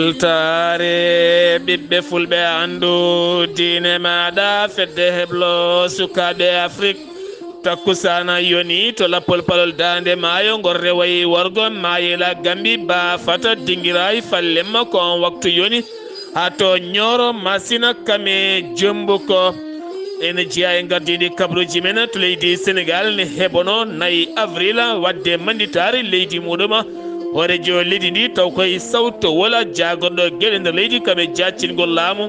weltare ɓiɓɓe fulɓe andu diine maɗa fedde heblo sukaɓe afrique takkusana yoni to lappol palol dande maayo ngor rewayi worgo mayela gambi ba fata dinguirayi fallemma ko on waktu yoni ha to ñoro masina kame jombu ko ene jeeya e gardiɗi kabruji men to leydi sénégal ne heɓono 4 avril wadde manditare leydi muɗuma horejo leydi ndi taw koye sawtawol jagorɗo gueɗe nder leydi kaɓe jaccingol laamu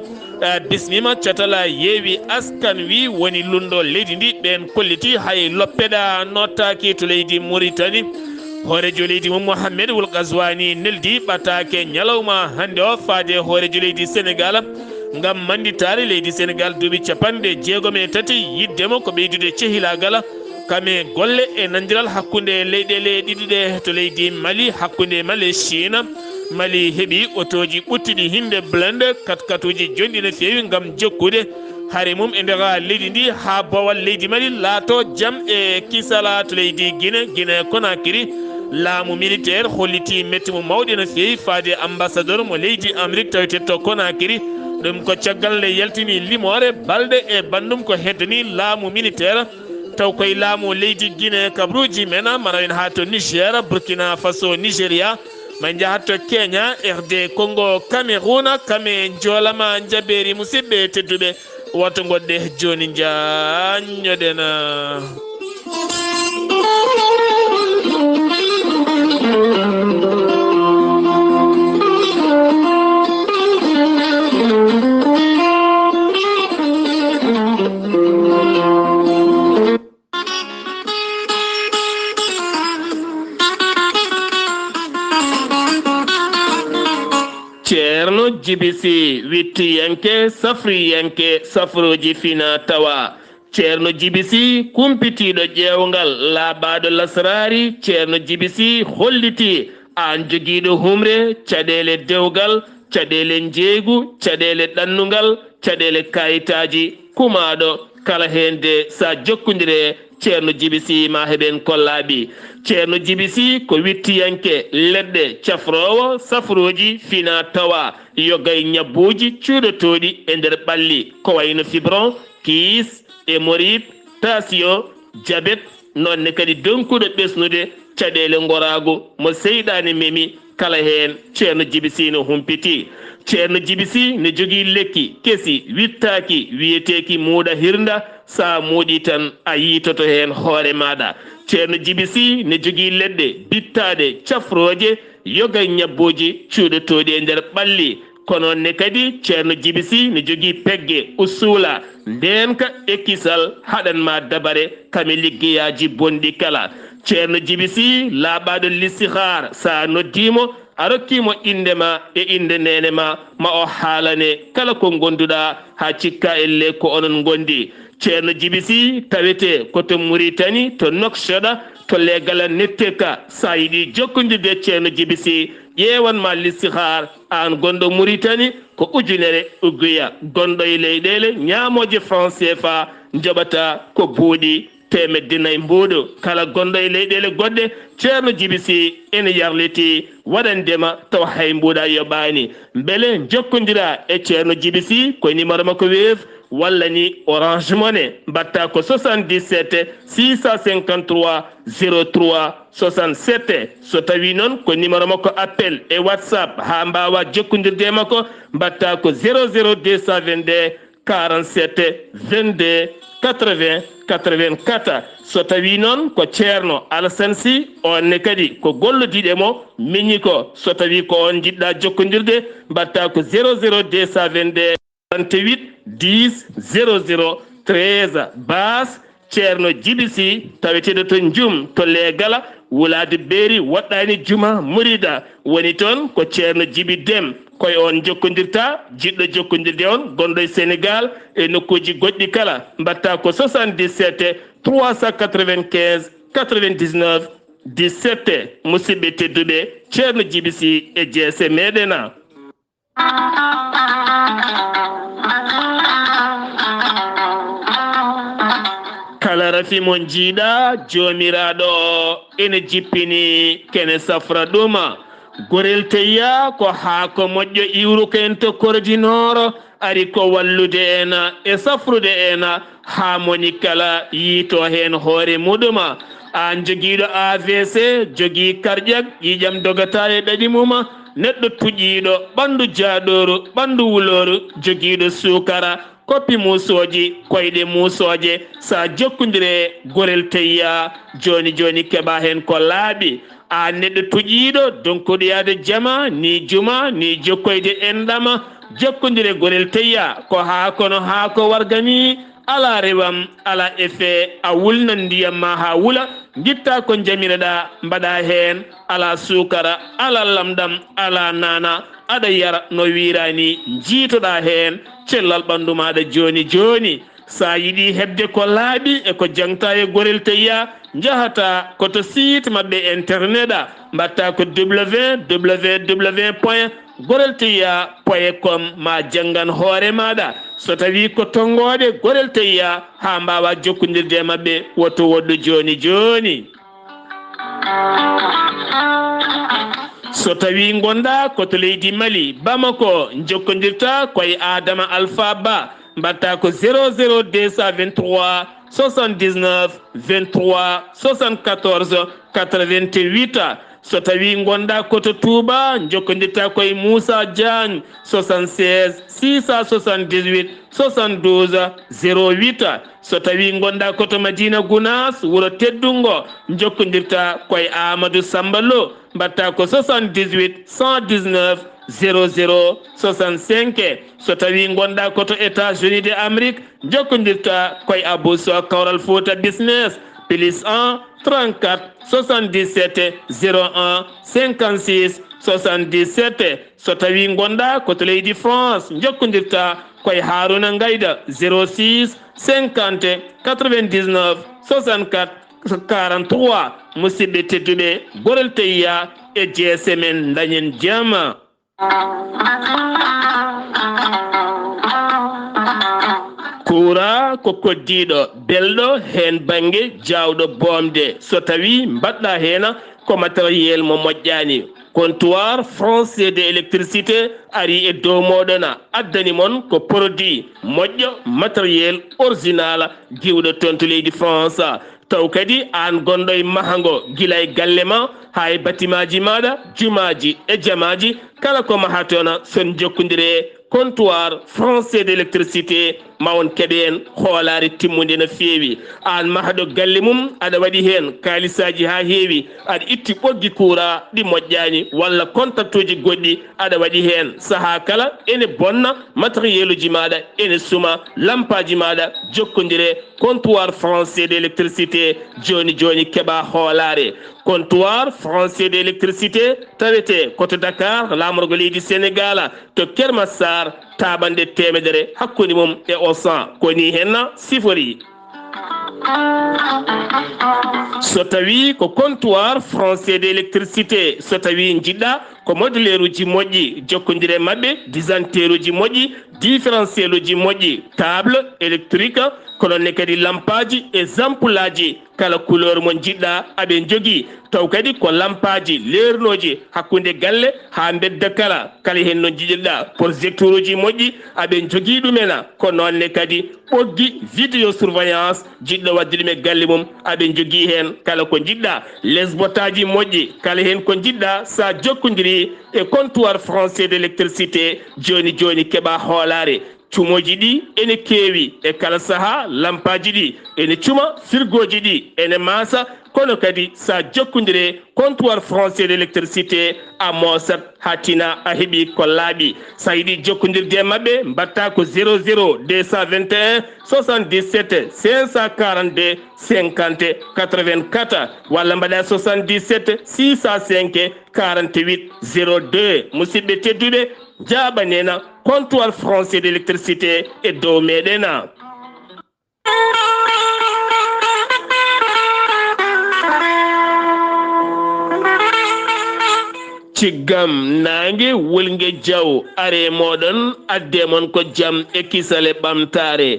bismima catala yeewi askan wi woni lundo leydi ndi ɓen kolliti hay loppeɗa nottaki to leydi mauritanie horejo leydi mum Mohamed Wul Gazwani neldi ɓatake ñalawma hande o faade horejo leydi sénégal ngam manditare leydi sénégal duuɓi 63 yiddemo ko ɓeydude cehilagal kame golle e nandiral hakkude leyɗele ɗiɗi ɗe to leydi mali hakkude mali e chine mali heeɓi otoji ɓuttiɗi hinde blende katkatuji jonɗi no fewi ngam jokkude haare mum e nder leydi ndi ha bowal leydi mali laato jaam e kisala to leydi guine Conakry laamu militaire holliti metti mo mawɗi no fewi faade ambassadeur mo leydi amérique tawetetto Conakry ɗum ko caggal nde yaltini limore balɗe e bandum ko heddani laamu militaire taw koye laamu leydi guine kabruji men manawen ha to niger burkina faso nigéria ma jahat to kenya rd congo cameroun kame joolama jaɓeri musidɓe tedduɓe woto goɗɗe joni jañoɗen ceerno jibisi wittiyanke safriyanke safroji fina tawa ceerno jibisi kumpitiɗo ƴewgal laaɓaɗo lasrari ceerno jibisi holliti an joguiɗo humre caɗele dewgal caɗele jeeygu caɗele ɗannugal caɗele kayitaji kumaɗo kala hende sa jokkodire ceerno jibisi ma heɓen kollaɓi ceerno jibisi ko wittiyanke leɗɗe cafrowo safroji fina tawa yogay ñabbuji cuuɗotoɗi e nder ɓalli ko wayno fibron kiis hémorroïde tension diabète nonne kadi donkuɗo ɓesnude caɗele gorago mo seyɗani memi kala hen ceerno jibisi no humpiti ceerno jibisi ne jogui lekki kesi wittaki wiyeteki muuɗa hirda sa muuɗi tan a yitoto hen hoore maɗa ceerno jibisi ne jogui leɗɗe bittaɗe cafroje yoga ñabboji cuuɗotoɗi e nder ɓalli kono ne kadi ceerno jibisi ne jogui pegge usula ndenka ekkisal haɗanma dabare kame liggeyaji bonɗi kala ceerno jibisi laaɓaɗo listihar sa noddimo a rokkimo indema e inde nenema ma o haalane kala ko gonduɗa ha cikka elle ko onon gondi ceerno jibisi tawete koto Mauritanie to Nouakchott to legala netteka sa yiɗi jokkodirde ceerno jibisi ƴewanma listihar an gonɗo Mauritanie ko ujunere ugguya gonɗo e leyɗele ñamoje franc CFA joɓata ko buuɗi temedde 4 mbuɗo kala gonɗo e leyɗele goɗɗe ceerno jibisi ene yarliti waɗandema taw hay mbuɗa yoɓani beele jokkodira e ceerno jibisi koye numéro makko Wave walla ni Orange Money mbatta ko 77 653 03 67 so tawi noon ko numéro makko appel e whatsapp ha mbawa jokkodirde makko mbatta ko 00222 47 22 80 84 so tawi noon ko ceerno Alassane Sy onne kadi ko gollodiɗemo miñi ko so tawi ko on jiɗɗa jokkodirde mbatta ko 00222 28 10 00 13 bas ceerno jibisi taweteɗo to jum to leegala wulade beeri woɗɗani juma murida woni toon ko ceerno jibi dem koye on jokkodirta jiɗɗo jokkodirde on gonɗo e sénégal e nokkuji goɗɗi kala mbatta ko 77 395 99 17 musidɓe tedduɓe ceerno jibisi e jeese meɗena kala rafi mo jiiɗa jomiraɗo ene jippini kene safra ɗuma gorel teya ko ha ko moƴƴo iwruko en to korodinoro ari ko wallude en e safrude en ha moni kala yiito hen hoore muɗuma an joguiɗo AVC jogui cardiaque ƴiƴam dogata e ɗaɗi muma neɗɗo tuƴiɗo ɓandu jaaɗoru ɓandu wuloru joguiɗo sukara koppi musoji koyɗe musoje sa jokkodire gorel teya joni joni keɓa hen ko laaɓi a neɗɗo tuƴiɗo donkuɗo yaade jama ni juma ni jokkoyde enɗama jokkodire gorel teya ko ha kono ha ko wargani ala rewam ala effet a wulnan ndiyam ma ha wula gitta ko jamireɗa mbaɗa hen ala sukara ala lamɗam ala nana aɗa yara no wirani jiitoɗa hen cellal ɓandu maɗa joni joni sa yiɗi hebde ko laaɓi e ko jangta e gorel teya jahata koto site mabɓe internet a mbatta ko www.gorelteya.com ma jangan hoore maɗa so tawi ko tongoɗe gorel teya ha mbawa jokkodirde mabɓe woto woɗɗo joni joni so tawi gonɗa koto leydi Mali Bamako jokkodirta koye Adama Alpha Ba mbatta ko 00223 79 23 74 88 so tawi gonɗa koto Touba jokkodirta koye Moussa Diagne 76 678 72 08 so tawi gonɗa koto Madina Gounas wuuro teddungo jokkodirta koye Amadou Samba Lo mbatta ko 78 119 00 65 so tawi gonɗa koto États-Unis de Amérique jokkodirta koye Abou Sow Kawral Fouta Business plus 1 34 77 01 56 77 so tawi gonɗa koto leydi France jokkodirta koye Haruna Ngayda 06 50 99 64 43 musidɓe tedduɓe gorel teya e jeesemen dañen jama kura ko koddiɗo belɗo hen banggue jawɗo bomde so tawi mbaɗɗa hen ko matériel mo moƴƴani comptoir français de électricité ari e dow moɗona addani mon ko produit moƴƴo matériel original giwɗo toon to leydi France taw kadi an gonɗo e mahango guila e galle ma ha e batimaji maɗa jumaji e jamaji kala ko mahatona son jokkodire comptoir français d' électricité ma on keɓe en hoolare timmude no feewi an mahaɗo galle mum aɗa waɗi hen kalisaji ha heewi aɗa itti ɓoggi courant ɗi moƴƴani walla contact uji goɗɗi aɗa waɗi hen saaha kala ene bonna matériel uji maɗa ene suma lampaji maɗa jokkodire comptoir français d' électricité joni joni keɓa hoolare comptoir français d' électricité tawete koto Dakar lamorgo leydi Sénégal to Kermassar taɓande temedere hakkude mum e Auchan koni henna sifori so tawi ko comptoir français d' électricité so tawi jiɗɗa ko modulaire uji moƴƴi jokkodire mabɓe disanteur uji moƴƴi différentiel uji moƴƴi table électrique kononne kadi lampaji e zampoulaji kala couleur mo jiɗɗa aɓe jogui taw kadi ko lampaji leernoji hakkude galle ha bedda kala hen no jiɗirɗa projecteur uji moƴƴi aɓe jogui ɗumena ko nonne kadi ɓoggi vidéo surveillance jiɗɗo wadde ɗum e galle mum aɓe jogui hen kala ko jiɗɗa lesbotaji moƴƴi kala hen ko jiɗɗa sa jokkodiri e comptoir français d' électricité joni joni keɓa hoolare cumoji ɗi ene keewi e kala saaha lampaji ɗi ene cuma firgoji ɗi ene maasa kono kadi sa jokkodire comptoir français d' électricité a mosat ha tina a heeɓi ko laaɓi sa yiiɗi jokkodirde mabɓe mbatta ko 00 221 77 542 50 84 walla mbaɗa 77 605 48 02 musidɓe tedduɓe jaɓanena comptoir français d' électricité e dow meɗena ciggam nangue wulgue diaw are moɗon adde mon ko jaam e kisale ɓamtare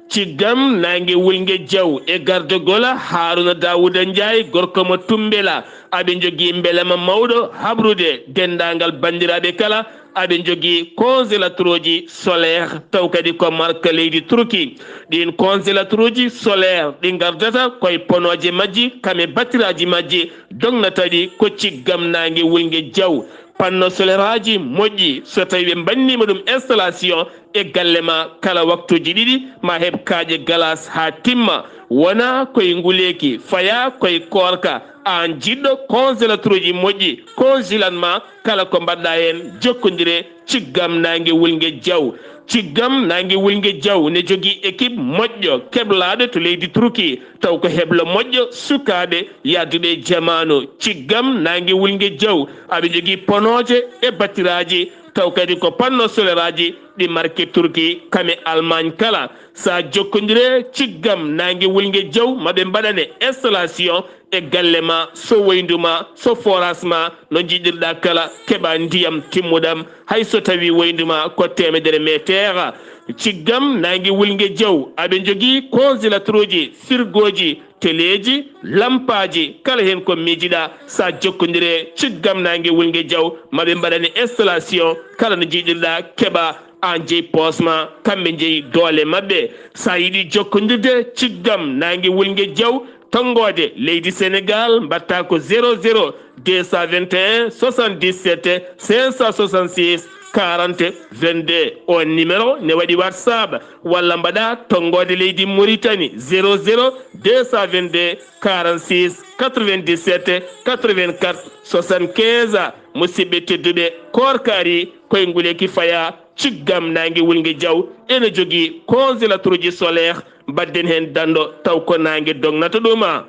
ciggam nangue wulgue diaw e gardogola haruna dawouda ndiaye gorko mo tumbela aɓe jogui beelama mawɗo habrude dendagal bandiraɓe kala aɓe jogui congélateur uji solaire taw kadi ko marque leydi turki ɗin congélateur uji solaire ɗi gardata koye ponoje majji kame batiraji majji dognataɗi ko ciggam nangue wulgue diaw panno solaire aji moƴƴi so tawi ɓe bannima ɗum installation e galle ma kala waktuji ɗiɗi ma heɓ kaaƴe galas ha timma wona koye nguleki faya koye korka an jiɗɗo congélateur uji moƴƴi congélan ma kala ko mbaɗɗa hen jokkodire ciggam nangue wulgue diaw ciggam nangue wulgue diaw ne jogui équipe moƴƴo keblaɗo to leydi turki taw ko heblo moƴƴo sukaɓe yadduɓe jamanu ciggam nangue wulgue diaw aɓe jogui ponoje e battiraji taw kadi ko panno solaire aji ɗi marque turki kame Allemagne kala sa jokkodire ciggam nangue wulgue diaw maɓe mbaɗane installation e galle ma so woyduma so forage ma no jiɗirɗa kala keɓa ndiyam timmuɗam hay so tawi woyduma ko 100 métre ciggam nangue wulgue diaw aɓe jogui congélateur uji frigo ji téléji lampaji kala hen ko miijiɗa sa jokkodire ciggam nangue wulgue diaw maɓe mbaɗani installation kala no jiɗirɗa keɓa an jeeyi posma kamɓe jeeyi doole mabɓe sa yiiɗi jokkodirde ciggam nangue wulgue diaw tongode leydi Sénégal mbatta ko 00 221 77 566 40 22 on numéro ne waɗi WhatsApp walla mbaɗa tongode leydi Mauritanie 00 222 46 97 84 75 musidɓe tedduɓe korkari koye nguleki faya ciggam nangue wulgue diaw ene jogui congélateur uji solaire badden hen dando taw ko nangue dognata ɗuma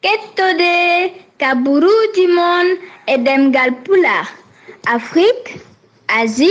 kettode kaburuji mon e ɗemngal pulaar Afrique Asie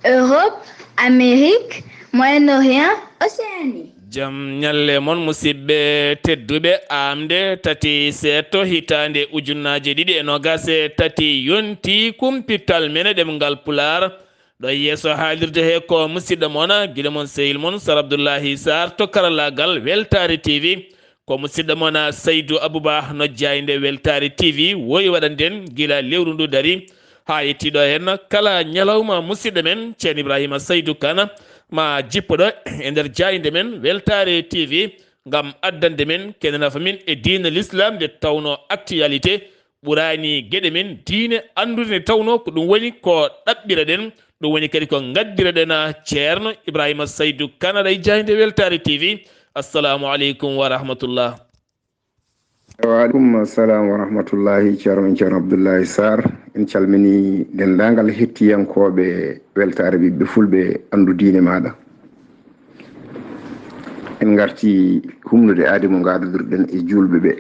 Europe Amérique Moyen-Orient Océanie jam ñalle mon musidɓe tedduɓe aaɓnde tati seeɗto hitande ujunnaje ɗiɗi e nogase tati yonti kumpital mene ɗemngal pulaar ɗo yeeso haalirde he ko musidɗo moon guiɗo moon sehil moon Sar Abdullaahi Saar to karallagal Weltare TV ko musidɗo moon Saydou Abouba no jayde Weltare TV woyi waɗanden guila lewru ndu dari ha yettiɗo hen kala ñalawma musidɗo men ceerno Ibrahima Saydou Kane ma jippoɗo e nder jayde men Weltare TV gam addande men kene nafa min e diine l'islam nde tawno actualité ɓurani gueɗe men diine andude nde tawno ko ɗum woni ko ɗaɓɓira ɗen ɗum woni kadi ko gaddira ɗen ceerno Ibrahima Saydou Kane aɗa e jayde Weltare TV assalamu aleykum wa rahmatullah. Waaleykum assalam wa rahmatullahi. Ceerno Abdullaahi Saar en calmini dendagal hettiyankoɓe Weltare ɓiɓɓe fulɓe andu diine maɗa. En garti humnude aadi mo gadodirɗen e julɓe ɓe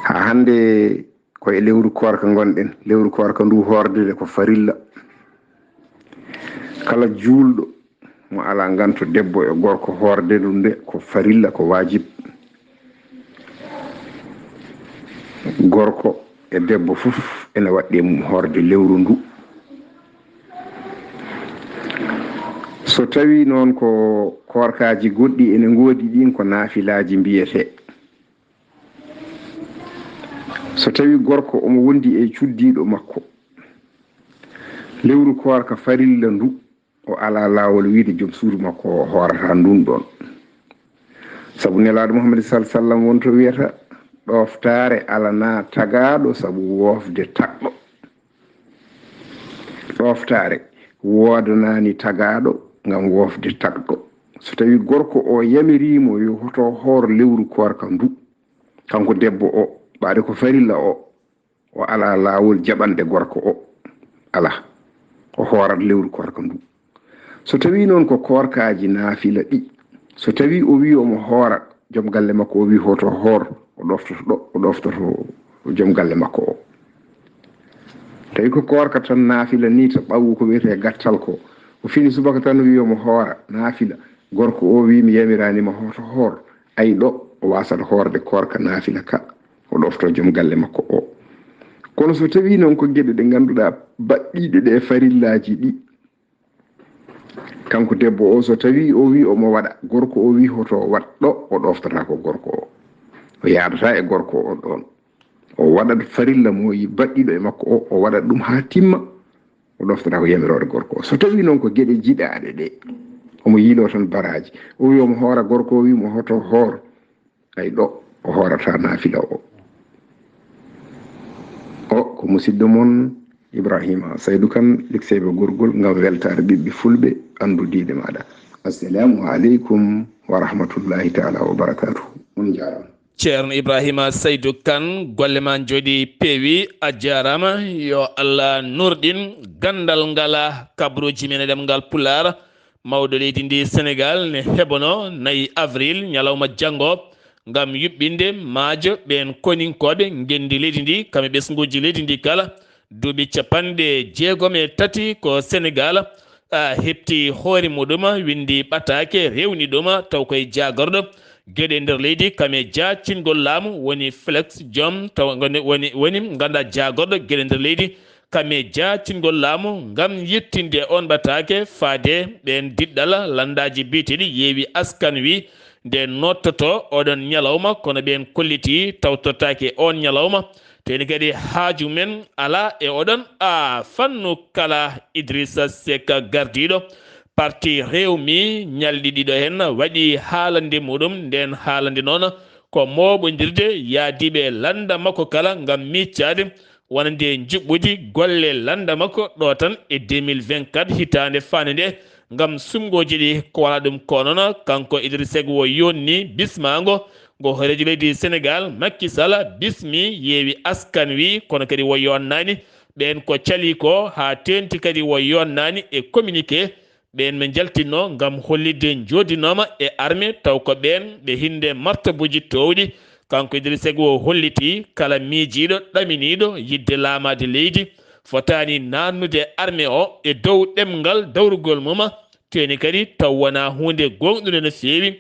ha hande koye lewru korka gonɗen. Lewru korka ndu hordede ko farilla. Kala julɗo mo ala ganto debbo e gorko horde ɗum nde ko farilla, ko wajib. Gorko e debbo fof ene waɗɗe mum horde lewru ndu. So tawi noon ko korkaji goɗɗi ene ngoodi ɗin ko naafilaji mbiyete. So tawi gorko omo wondi e cuddiɗo makko, lewru korka farilla ndu o ala lawol wiide joom suudu makko o horata ndun ɗon. Sabu nelaɗo Muhammad sallallahu alaihi wasallam wonto wiyata ɗoftare alana tagaɗo sabu wofde tagɗo. Ɗoftare wodanani tagaɗo ngam wofde tagɗo. So tawi gorko o yamirimo yo hoto hoor lewru korka ndu, kanko debbo o ɓaade ko farilla o ala lawol jaɓande gorko o, ala o hoorat lewru korka ndu. So tawi noon ko korkaji naafila ɗi, so tawi o wi omo hoora, joom galle makko o wi hoto hoor, o ɗoftoto joom galle makko o. Tawi ko korka tan naafila ni to ɓawu ko wiyete gattal ko, o fini subaka tan wi omo hoora naafila, gorko o wi mi yamiranima hoto hoor, ay ɗo o wasata hoorde korka naafila ka, o ɗofto joom galle makko o. Kono so tawi noon ko gueɗe ɗe ganduɗa baɗɗiɗe ɗe farillaji ɗi, kanko debbo o so tawi o wi omo waɗa gorko o wi hoto waɗɗo o ɗoftata ko gorko o yaadata e gorko on ɗon o waɗat farilla mo baɗɗiɗo e makko o waɗat ɗum ha timma o ɗoftata ko yamirore gorko o so tawi noon ko gueɗe jiɗaɗe ɗe omo yiilo tan baraji o wi omo hoora gorko o wi mo hoto hoor ay ɗo o hoorata naafila o ko musidɗo mon Ibrahima Saydou Kane likseyɓe gorgol ngam weltare ɓiɓɓe fulɓe andudiɗe maɗa. Assalamu aleykum wa rahmatullahi taala wa barakatuh. On jarama. Ceerno Ibrahima Saydou Kane golle ma jooɗi peewi a jarama yo Allah nurɗin gandal ngala kabruji men e ɗemngal pulaar mawɗo leydi ndi Sénégal ne heɓono 4 avril ñalawma janggo ngam yuɓɓinde maajo ɓen koninkoɓe gendi leydi ndi kamɓe ɓesguji leydi ndi kala duuɓi 63 ko Sénégal hepti hoore muɗum windi ɓatake rewni ɗum taw koye jagorɗo gueɗe nder leydi kame jacingol laamu woni flex joom taw woni ganda jagorɗo gueɗe nder leydi kame jacingol laamu ngam yettinde on ɓatake faade ɓen diɗɗal landaji biteɗi yeewi askan wi nde nottoto oɗon ñalawma kono ɓen kolliti tawtortake on ñalawma teni kadi haaju men ala e oɗon fannu kala Idrissa Seck gardiɗo parti rewmi ñalɗi ɗiɗo hen waɗi haalande muɗum nden haalande noon ko moɓodirde yaadiɓe landa makko kala ngam miccade wonande juɓɓudi golle landa makko ɗo tan e 2024 hitande fande nde ngam sumgoji ɗi ko wala ɗum ko noon kanko Idrissa Seck wo yonni bismago go horejo leydi Sénégal Macky Sall bismi yeewi askan wi kono kadi wo yonnani ɓen ko cali ko ha tenti kadi wo yonnani e communiqué ɓen ɓe jaltinno ngam hollidde jodinoma e armée taw ko ɓen ɓe hinde martabuji towɗi kanko Idrissa Seck o holliti kala miijiɗo ɗaminiɗo yidde laamade leydi fotani nannude armée o e dow ɗemngal dawrugol mum teni kadi taw wona hunde gonɗude no feewi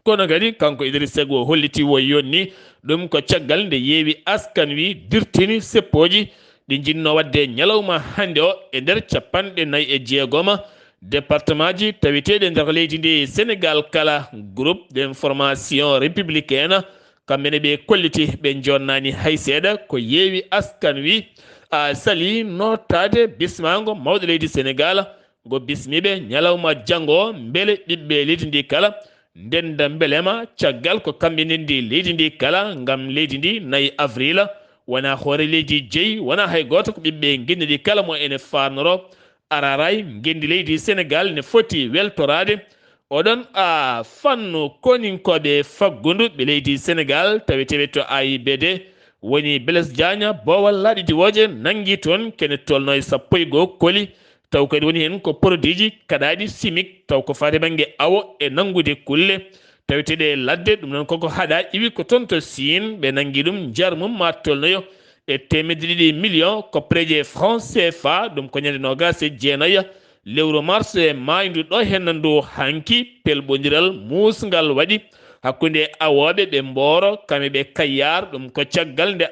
kono kadi kanko Idrissa Seck o holliti wo yonni ɗum ko caggal nde yeewi askan wi dirtini seppoji ɗi jinno wadde ñalawma hande o e nder 46 département ji tawiteɗe nder leydi ndi Sénégal kala groupe d'information républicaine kamɓene ɓe kolliti ɓe jonnani hay seeɗa ko yeewi askan wi sali notade bismago mawɗo leydi Sénégal go bismiɓe ñalawma janggo beele ɓiɓɓe leydi ndi kala ndenda belema caggal ko kamɓe ndendi leydi ndi kala ngam leydi ndi 4 avril wona hoore leydi jeeyi wona hay goto ko ɓiɓɓe gendi ɗi kala mo ene fanoro araray gendi leydi Sénégal ne foti weltorade oɗon fannu koninkoɓe faggudu ɓe leydi Sénégal taweteɓe to AIBD woni Blaise Diagne bowal laaɗi diwoje nanggui toon kene tolno e 12 koli taw kadi woni hen ko produit ji kaɗaɗi chimique taw ko fate banggue awo e nanggude kulle taweteɗe ladde ɗum noon koko haɗa iwi ko toon to Sine ɓe nanggui ɗum jarmum ma tolnoyo e 200 millions ko préje franc CFA ɗum ko ñande 29 lewru mars e maydu ɗo hen ndu hanki pelɓodiral musgal waɗi hakkude awoɓe ɓe Mboro kamɓe ɓe Kayyar ɗum ko caggal nde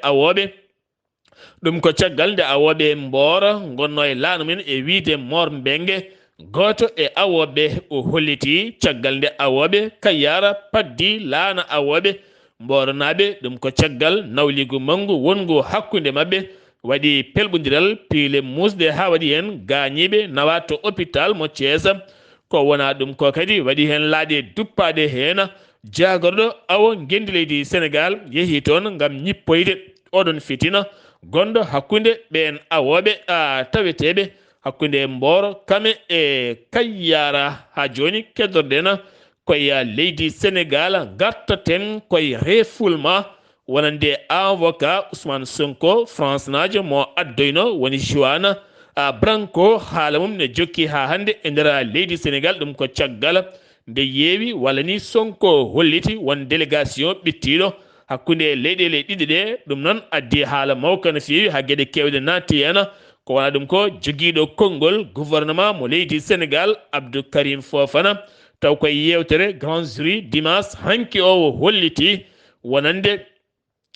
awoɓe Mboro gonno e laana men e wiide Mor Mbengue goto e awoɓe o holliti caggal nde awoɓe Kayyar paddi laana awoɓe Mboro naɓe ɗum ko caggal nawligu mangu wongu hakkude mabɓe waɗi pelɓodiral piile musde ha waɗi hen gañiɓe nawa to hôpital mo Thiès ko wona ɗum ko kadi waɗi hen laaɗe duppade hen jagorɗo awo gendi leydi Sénégal yeehi toon ngam ñippoyde oɗon fitina gonɗo hakkude ɓen awoɓe taweteɓe hakkude Mboro kame e Kayyara ha joni keddorɗen koye leydi Sénégal gartaten koye refoulement wonande avocat Ousmane Sonko France najo mo addoyno woni Joanne Branco haala mum ne jokki ha hande e nder leydi Sénégal ɗum ko caggal nde yeewi walla ni Sonko holliti won délégation ɓittiɗo hakkude leyɗele ɗiɗi ɗe ɗum noon addi haala mawka no feewi ha gueɗe kewɗe natti hen ko wona ɗum ko joguiɗo konngol gouvernement mo leydi Sénégal Abdou Karim Fofana taw koye yewtere grand jury dimanche hanki o holliti wonande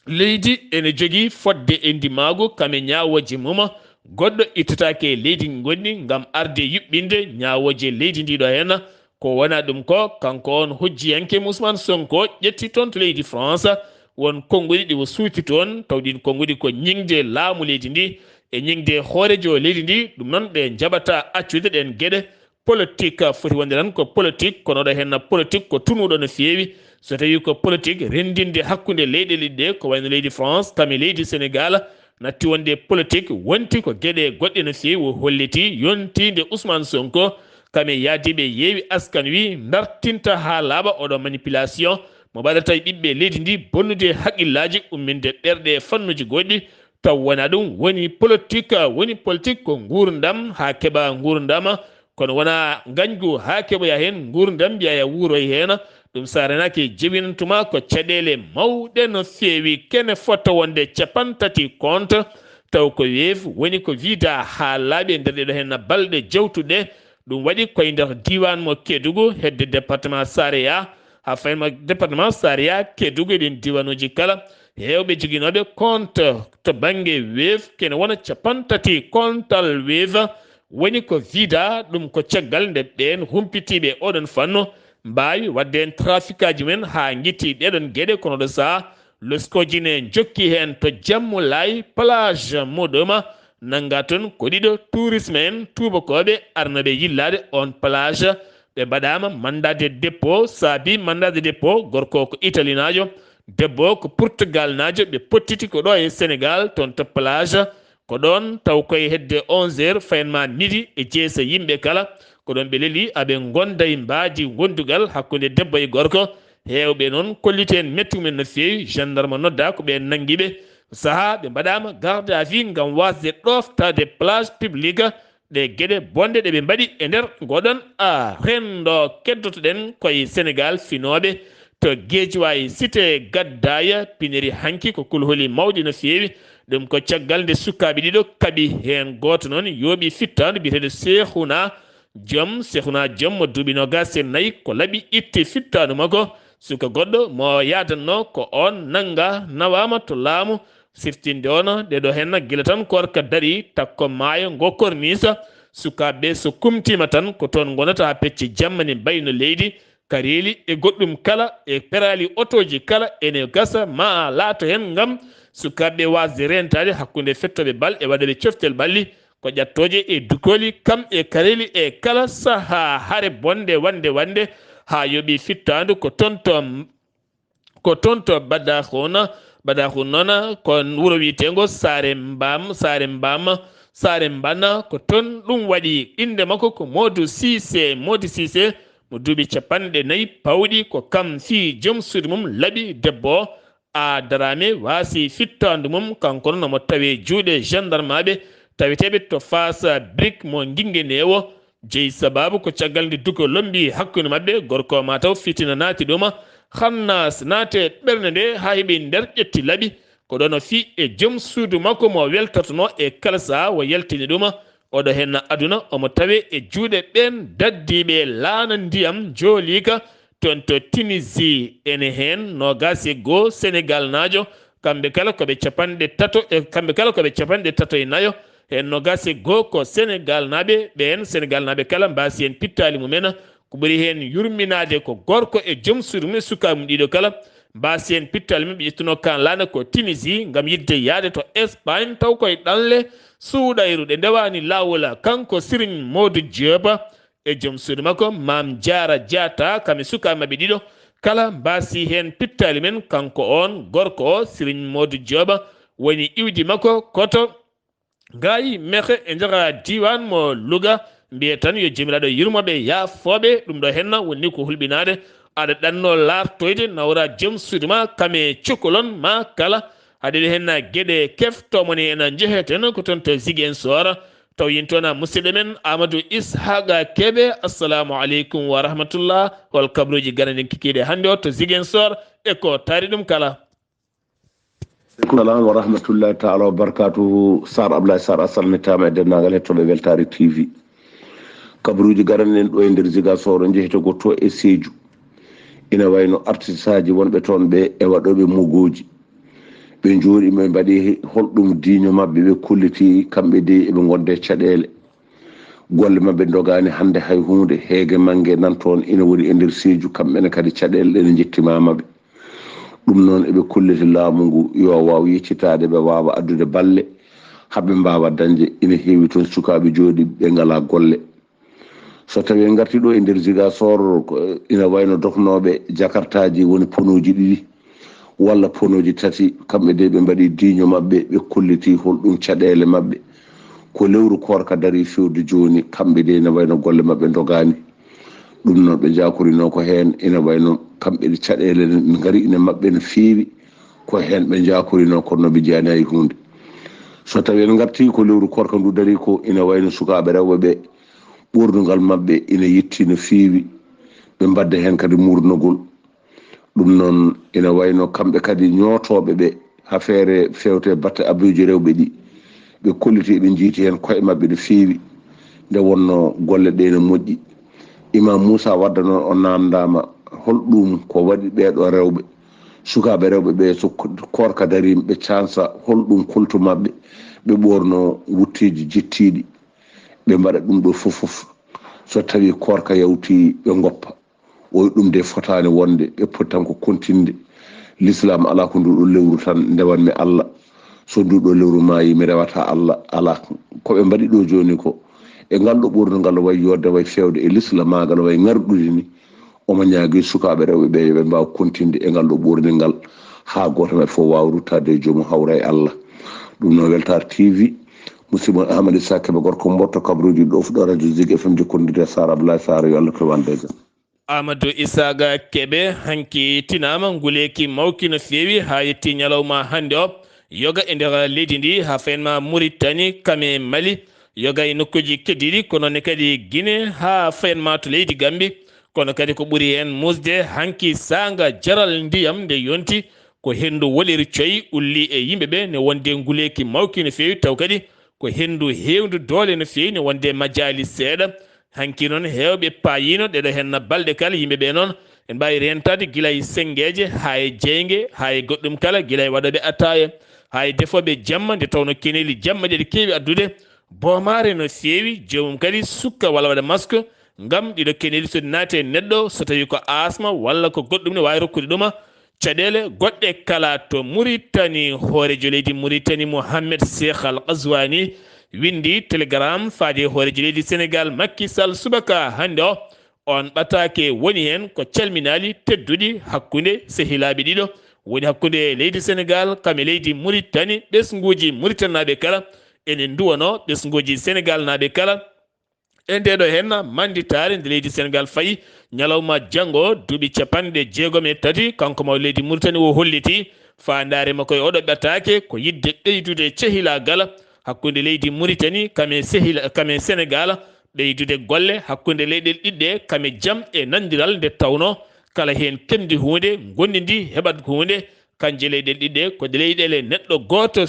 leydi ene jogui fodde e ndimagu kame ñawoji mum goɗɗo ittataake leydi gonɗi ngam arde yuɓɓinde ñawoje leydi ndiɗo hen ko wona ɗum ko kanko on hojjiyanke Ousmane Sonko ƴetti toon to leydi France won konguɗi ɗi o suuti toon tawɗin konguɗi ko ñingde laamu leydi ndi e ñingde hoorejo leydi ndi ɗum noon ɗe jaɓata accude ɗen gueɗe politique foti wonde tan ko politique kono ɗo hen politique ko tunuɗo no feewi so tawi ko politique rendinde hakkude leyɗele ɗe ko wayno leydi France kami leydi Sénégal natti wonde politique wonti ko gueɗe goɗɗe no feewi o holliti yontinde Ousmane Sonko kame yaadiɓe yeewi askan wi dartinta ha laaɓa oɗo manipulation mo waɗata ɓiɓɓe leydi ndi bonnude haqqillaji umminde ɗerɗe fannuji goɗɗi taw wona ɗum woni politique ko gurdam ha keɓa gurdam kono wona gañgu ha keɓoya hen gurdam mbiyaya wuuroy hen ɗum sarenaki jibinantuma ko caɗele mawɗe no feewi kene fotta wonde capantati compte taw ko weefi woni ko wiida ha laaɓi nder ɗeɗo hen balɗe jawtuɗe ɗum waɗi koye nder diwan mo Kédougou hedde département Saréya ha faymo département Saréya Kédougou eɗen diwanuji kala hewɓe joguinoɓe compte to banggue weef kene wona capantati kontal weef woni ko wiida ɗum ko caggal nde ɓen humpitiɓe oɗon fannu mbawi wadde en trafic aji men ha guitti ɗeɗon gueɗe kono ɗo saaha loskoji ne jokki hen to Jammulay plage muɗum nanga toon ko ɗiɗo tourisme en tubakoɓe arnaɓe yillade on plage ɓe mbaɗama mandat de dépôt saabi mandat de dépôt gorko ko Italie najo debbo ko Portugal najo ɓe pottiti ko ɗo e Sénégal toon to plage ko ɗon taw koye hedde 11h fayanma midi e jeesa yimɓe kala ko ɗon ɓe leeli aɓe gonda mbaadi gondugal hakkude debbo e gorko hewɓe noon kollite en metti mumen no feewi gendarme nodda ko ɓe nanguiɓe saaha ɓe mbaɗama garde à vue ngam wasde ɗoftade plage publique ɗe gueɗe bonde ɗeɓe mbaɗi e nder goɗon rendo keddotoɗen koye Sénégal finoɓe to Guédiawaye cité Gaddaya pineri hanki ko kulhuli mawɗi no feewi ɗum ko caggal nde sukaɓe ɗiɗo kaaɓi hen goto noon yooɓi fittadu biyeteɗo Cheikhouna Diom mo duuɓi 24 ko laaɓi itti fittadu makko suka goɗɗo mo yadanno ko on nanga nawama to laamu siftinde on ɗeɗo hen guila tan korka daari takko maayo ngo corniche sukaɓe so kumtima tan ko toon gonata pecce jammani mbayno leydi kareli e goɗɗum kala e perali otoji kala ene gasa ma laato hen ngam sukaɓe wasde rentade hakkude fettoɓe bal e waɗaɓe coftel balli ko ƴattoje e dukoli kam e kareli e kala saaha haare bonde wande ha yooɓi fittandu ko tonto Badakhuna noon ko wuuro wiyetego Saare Mbana ko toon ɗum waɗi inde makko ko Modou Cissé mo duuɓi 40 pawɗi ko kam fi joom suudu mum laaɓi debbo a darame waasi fittandu mum kanko noon omo tawe juuɗe gendarme aɓe taweteɓe to Fass brique mo ginguenewo jeeyi sababu ko caggal nde duko lombi hakkude mabɓe gorko mataw fitina naati ɗuma hannas naate ɓernde nde ha heeɓi nder ƴetti laaɓi ko ɗon o fi e joom suudu makko mo weltotono e kala saha o yaltini ɗuma oɗo hen aduna omo tawe e juuɗe ɓen daddiɓe laana ndiyam joolika toon to Tunisie ene hen 21 Sénégal najo kamɓe kala koɓe capanɗe tato e nayo hen 21 ko Sénégal naɓe ɓen Sénégal naɓe kala mbasi hen pittali mumen ko ɓuuri hen yurminade ko gorko e joom suudu mum e sukaɓe mum ɗiɗo kala mbasi hen pittali mum ɓe ƴettuno kan laana ko Tunisie ngam yidde yaade to Espagne taw koye ɗanle suuɗayru ɗe ndewani lawol kanko Serigne Modou Diop e joom suudu makko Mame Diarra Diatta kamɓe sukaɓe mabɓe ɗiɗo kala mbasi hen pittali men kanko on gorko o Serigne Modou Diop woni iwdi makko koto gayi mehe e nder diwan mo Louga mbiye tan yo jomiraɗo yurmoɓe yaafoɓe ɗum ɗo henna wonni ko hulɓinade aɗa ɗanno lartoyde nawra joom suudu ma kame cukalon ma kala haɗeɗo henna gueɗe keftomoni en jeeheten ko toon to Ziguinchor taw yin toon musidɗo men Amadou Ishaqa Kebe assalamu aleykum wa rahmatullah hol kabruji ganaɗen kikiɗe hande o to Ziguinchor e ko taari ɗum kala. Salam wa rahmatullahi ta'ala wa barakatuhu. Sar Abdullaahi Saar a salmitama e dennagal hettoɓe Weltare TV. Kabruji garanen ɗo e nder Ziguinchor jeehito gotto e Sédhiou ina wayno artiste aji wonɓe toon ɓe e waɗoɓe mugoji ɓe jooɗi ɓe mbaɗi holɗum diño maɓɓe ɓe kulliti kamɓe de eɓe gonde caɗele golle maɓɓe dogani hande hay hunde heege mangue nan toon ina woni e nder seeju kamɓene kadi caɗele ɗene jettimamaɓe ɗum noon eɓe kulliti laamu ngu yo waw yeccitade ɓe wawa addude balle haɓe mbawa dañde ina heewi toon sukaɓe jooɗi ɓe ngala golle so tawi garti ɗo e nder Ziguinchor ina wayno doknoɓe jakartaji woni ponoji ɗiɗi walla ponoji tati kamɓe de ɓe mbaɗi diño maɓɓe ɓe kulliti holɗum caɗele maɓɓe ko lewru korka dari fewde joni kamɓe de ina wayno golle maɓɓe dogani ɗum noon ɓe jakorino ko hen ina wayno kamɓe ɗe caɗele gari ina maɓɓe no feewi ko hen ɓe jakorino kono ɓe jeyani hay hunde so tawi en garti ko lewru korka ndu dari ko ina wayno sukaɓe rewɓe ɓe ɓurdugal maɓɓe ina yetti no feewi ɓe mbadda hen kadi murnugol ɗum noon ina wayno kamɓe kadi ñootoɓe ɓe ha feere fewte batte abuji rewɓe ɗi ɓe kolliti ɓe jiiti hen koye maɓɓe no feewi nde wonno golle ɗe no moƴƴi imam Moussa Wadda noon o namdama holɗum ko waɗi ɓeɗo rewɓe sukaɓe rewɓe ɓe so korka darima ɓe cansa holɗum kultu maɓɓe ɓe ɓorno wuttiji jettiɗi ɓe mbaɗa ɗum ɗo fof so tawi korka yawti ɓe goppa oy ɗum de fotani wonde ɓe poti tan ko kontinde l'islam ala ko nduɗo lewru tan ndewanmi Allah so nduɗo lewru maayi mi rewata Allah ala koɓe mbaɗi ɗo joni ko e ngalɗo ɓurdugal way yodde way fewde e l'islam magal way ngarɗude ni omo ñaagui sukaɓe rewɓe ɓe yoɓe mbawa kontinde e ngalɗo ɓurdingal ha goto maɓɓe fof wawa ruttade e joomum hawra e Allah ɗum noon Weltar TV musidɗo Ahmad Issa Keɓe gorko mboto kabruji ɗo fuɗo radio Zik FM jokkodire Sar Abdoulaye Saar yo Allah towande jam Amadou Issaga Keɓe hanki tinama nguleki mawki no feewi ha yetti ñalawma hande o yoga e nder leydi ndi ha fayenma Mauritanie kame Mali yoga e nokkuji keddiɗi kono ne kadi Guinée ha fayenma to leydi Gambie kono kadi ko ɓuuri hen musde hanki sanga jaral ndiyam nde yonti ko hendu woɗiri coyi ulli e yimɓeɓe ne wonde nguleki mawki no feewi taw kadi ko hendu hewdu doole no feewi ne wonde majjali seeɗa hanki noon hewɓe payino ɗeɗo henna balɗe kala yimɓeɓe noon en mbawi rentade guila e sengueje ha e jeygue ha e goɗɗum kala guila e waɗoɓe attaya ha e defoɓe jamma nde tawno keneli jamma ɗeɗe kewi addude bomare no feewi jomum kadi sukka walla waɗa masque ngam ɗiɗo keneli so naati e neɗɗo so tawi ko asma walla ko goɗɗum ne wawi rokkude ɗuma caɗele goɗɗe kala to Mauritanie hoorejo leydi Mauritanie Mohamed Cheikh Al Qazwani windi télégramme faade hoorejo leydi Sénégal Macky Sall subaka hande o on ɓatake woni hen ko calminali tedduɗi hakkude sehilaɓe ɗiɗo woni hakkude leydi Sénégal kame leydi Mauritanie ɓesguji Mauritanie naɓe kala ene duwano ɓesguji Sénégal naɓe kala e ndeɗo hen manditare nde leydi Sénégal fayi ñalawma janggo duuɓi 63 kanko maw leydi Mauritanie o holliti fandare makko e oɗo ɓettake ko yidde ɓeydude cehilagal hakkude leydi Mauritanie kame Sénégal ɓeydude golle hakkude leyɗele ɗiɗɗe kame jaam e nandiral nde tawno kala hen kemdi hunde gondidi heɓat hunde kanje leyɗele ɗiɗɗe ko leyɗele neɗɗo goto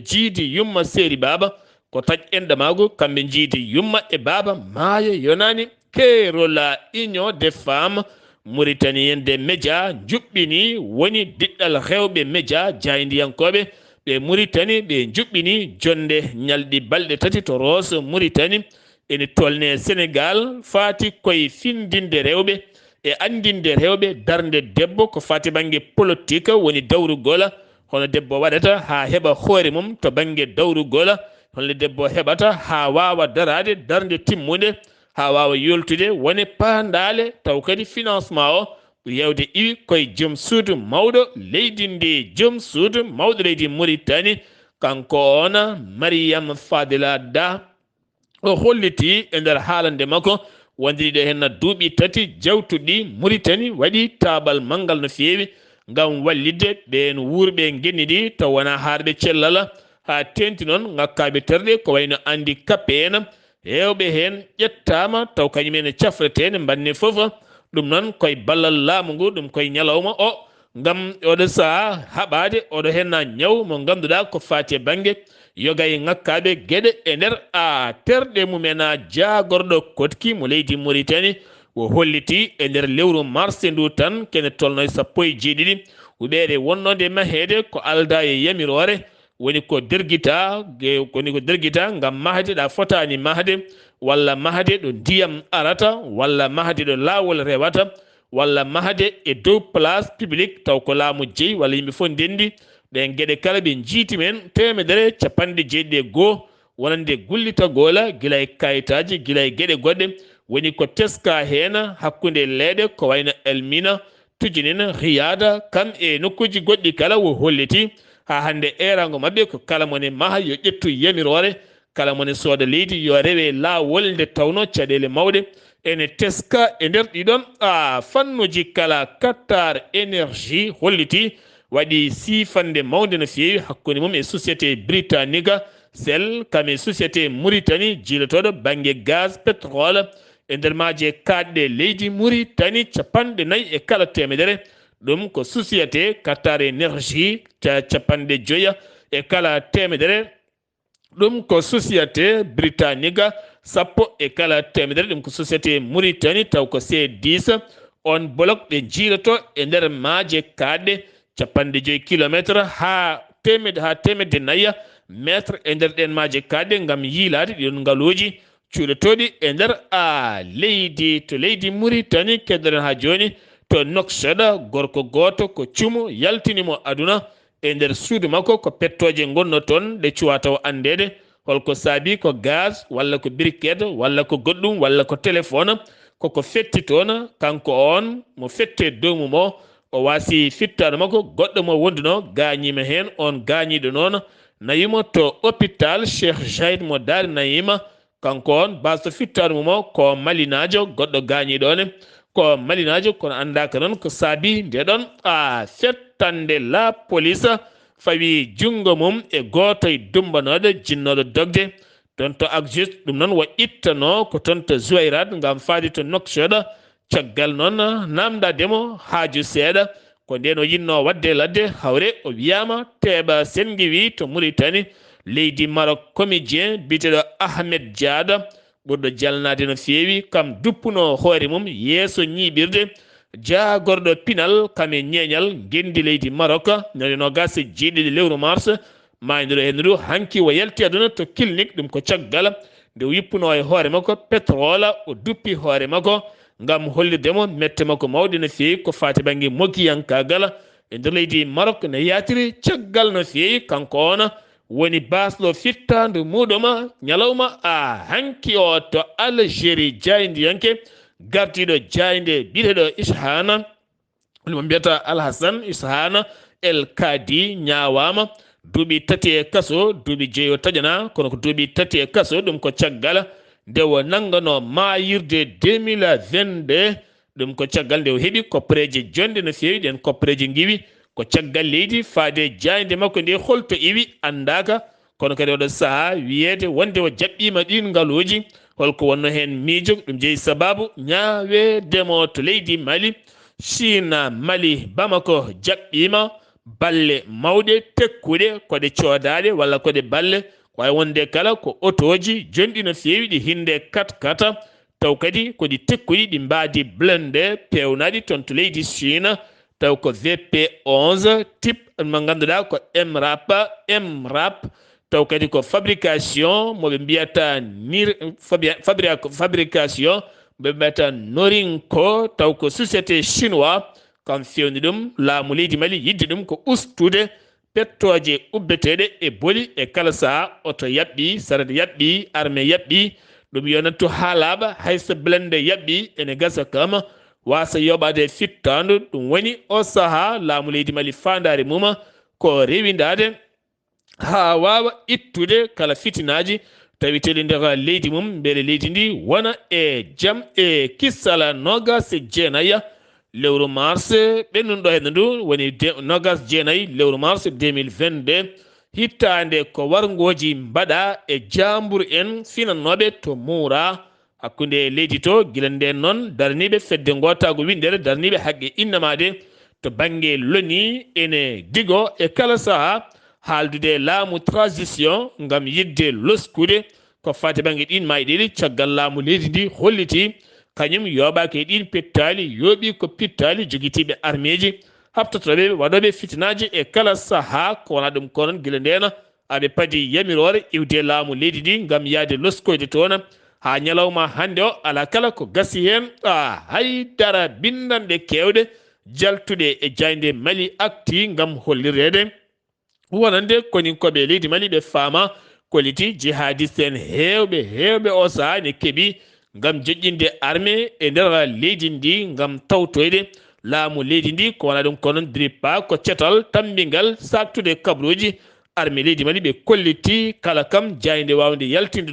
jiidi yumma Seri Baba ko taƴ enɗamago kamɓe jiidi yumma e Baba maayo yonani kerola union des femmes mauritanienne des médias juɓɓini woni diɗɗal rewɓe média jaydiyankoɓe ɓe Mauritanie ɓe juɓɓini jonde ñalɗi balɗe 3 to Ross Mauritanie ene tolne Sénégal fati koye findinde rewɓe e andinde rewɓe darde debbo ko fati banggue politique woni dawrugol hono debbo waɗata ha heɓa hoore mum to banggue dawrugol holno debbo heɓata ha wawa darade darde timmude ha wawa yoltude wone pandale taw kadi financement o yewde iwi koye joom suudu mawɗo leydi ndi joom suudu mawɗo leydi Mauritanie kanko on Mariam Fadela Da o holliti e nder haalande makko wonde ɗiɗo hen duuɓi 3 jawtuɗi Mauritanie waɗi taɓal manggal no feewi ngam wallidde ɓen wuurɓe genniɗi taw wona harɓe cellal ha tenti noon ngakkaɓe terɗe ko wayno handicapé en hewɓe hen ƴettama taw kañumen cafretene banne foof ɗum noon koye ballal laamu ngu ɗum koye ñalawma o ngam oɗo saaha haɓade oɗo henna ñaw mo ganduɗa ko fati e banggue yoga e ngakkaɓe gueɗe e nder terɗe mumen jagorɗo kotki mo leydi Mauritanie o holliti e nder lewru mars ndu tan kene tolno 17 huɓeɗe wonnode mahede ko alda e yamirore woni ko dergita ngam mahde ɗa fotani mahde walla mahde ɗo ndiyam arata walla mahde ɗo lawol rewata walla mahde e dow place public taw ko laamu jeeyi walla yimɓe fof ndendi ɗen gueɗe kala ɓe jiiti men 190 wonande gullitagola gila e kayitaji gila e gueɗe goɗɗe woni ko teska hen hakkude leeɗe ko wayno elmina tujinin riyada kam e nokkuji goɗɗi kala wo holliti ha hande erago mabɓe ko kala mone maaha yo ƴettu yamirore kala mone sooda leydi yo rewe lawol nde tawno caɗele mawɗe ene teska e nder ɗiɗon fannuji kala Qatar énergie holliti waɗi sifande mawde no feewi hakkude mum e société britannique sel kam e société Mauritanie jiilotoɗo banggue gaz pétrole e nder maje kaɗɗe leydi Mauritanie 4 e kala temedere ɗum ko société Qatar énergie 5 e kala temedere ɗum ko société britannique 10 e kala temedere ɗum ko société Mauritanie taw ko C10 on bloc ɗe jiiloto e nder maaje kaɗɗe 5 kilométre ha temedde nayya métre e nder ɗen maaje kaɗɗe ngam yiilade ɗiɗon ngaluji cuuɗotoɗi e nder leydi to leydi Mauritanie keddoren ha joni to Nouakchott gorko goto ko cuumu yaltinimo aduna e nder suudu makko ko pettoje gonno toon ɗe cuwa taw andede holko saabi ko gaz walla ko briquette walla ko goɗɗum walla ko téléphone koko fetti toon kanko on mo fette dow mum o wasi fittade makko goɗɗo mo wonduno gañima hen on gañiɗo noon nayimo to hôpital Cheikh Zayed mo Daari Nayima kanko on basto fittade mum ko malinajo goɗɗo gañiɗone ko malinajo kono andaka noon ko saabi ndeɗon fettande la police fawi jungo mum e goto e dumbanoɗo jinnoɗo dogde toon to Agjuste ɗum noon wo ittano ko toon to Zouayrate ngam faade to Nouakchott caggal noon namdademo haaju seeɗa ko nden o yinno wadde ladde hawre o wiyama teɓa sengiwi to Mauritanie leydi Maroc comédien biteɗo Ahmed Diada ɓurɗo jalnade no feewi kam duppuno hoore mum yeeso ñiɓirde jagorɗo pinal kam e ñeñal gendi leydi Maroc ñande 27 lewru mars mayndiro hen ndu hanki o yalti aduna to clinique ɗum ko caggal nde yippuno e hoore makko pétrole o duppi hoore makko ngam hollidemo mette makko mawɗe no feewi ko fati banggue mokiyankagal e nder leydi Maroc ne yatiri caggal no feewi kanko on woni basɗo fittande muɗum ñalawma hanki o to Algérie jaydiyanke gardiɗo jayde biyeteɗo Ishana ɗum mbiyata Alhassane Ishana El Kadi ñawama duuɓi 3 e kaso duuɓi 5 o taƴana kono ko duuɓi 3 e kaso ɗum ko caggal nde o nanggano mayirde 2022 ɗum ko caggal nde o heeɓi koppareje jonde no feewi ɗen koppareje giwi ko caggal leydi faade jayde makko nde holto iwi andaka kono kadi oɗo saaha wiyede wonde o jaɓɓima ɗin ngaluji holko wonno hen miijo ɗum jeeyi sababu ñawedemo to leydi Mali Chine Mali Bamako jaɓɓima balle mawɗe tekkuɗe koɗe coodaɗe walla koɗe balle wawi wonde kala ko otoji jonɗi no feewi ɗi hinde 4x4 taw kadi koɗi tekkuɗi ɗi mbadi blende pewnaɗi toon to leydi Chine taw ko VP11 type mo ganduɗa ko MRAP taw kadi ko fabrication moɓe mbiyata fabrication moɓe mbiyata Norinco taw ko société chinois kam fewni ɗum laamu leydi Mali yidde ɗum ko ustude pettoje ubbeteɗe e booli e kala saaha oto yaɓɓi sarade yaɓɓi armé yaɓɓi ɗum yonattu ha laaɓa hayso blende yaɓɓi ene gasa kam wasa yoɓade fittandu ɗum woni o saaha laamu leydi Mali fandare mum ko rewidade ha wawa ittude kala fitinaji tawiteɗe nder leydi mum beele leydi ndi wona e jaam e kissala 29 lewru mars ɓennuɗo hen ndu woni 29 lewru mars 2022 hittande ko wargoji mbaɗa e jambour en finannoɓe to Moura hakkude leydi to guila nden noon daraniɓe fedde gotago windere daraniɓe haqqe innamade to banggue loni ene digo e kala saaha haaldude laamu transition ngam yidde loskude ko fati banggue ɗin maayi ɗiɗi caggal laamu leydi ndi holliti kañum yoɓaki e ɗin pettali yooɓi ko pittali joguitiɓe arméji habtotoɓe waɗoɓe fitinaji e kala saaha ko wona ɗum ko noon guila ndena aɓe paadi yamirore iwde laamu leydi ndi gam yaade loskoyde toon ha ñalawma hande o ala kala ko gasi hen haydara bindanɗe kewɗe jaltuɗe e jayde Mali akti gam hollirede wonande koninkoɓe leydi Mali ɓe faama koliti jihadiste en hewɓe o saaha ne keeɓi gam joƴƴinde armée e nder leydi ndi gam tawtoyde laamu leydi ndi ko wona ɗum ko noon drippa ko cetal tambingal saktude kabruji armée leydi Mali ɓe kolliti kala kam jayde wawde yaltinde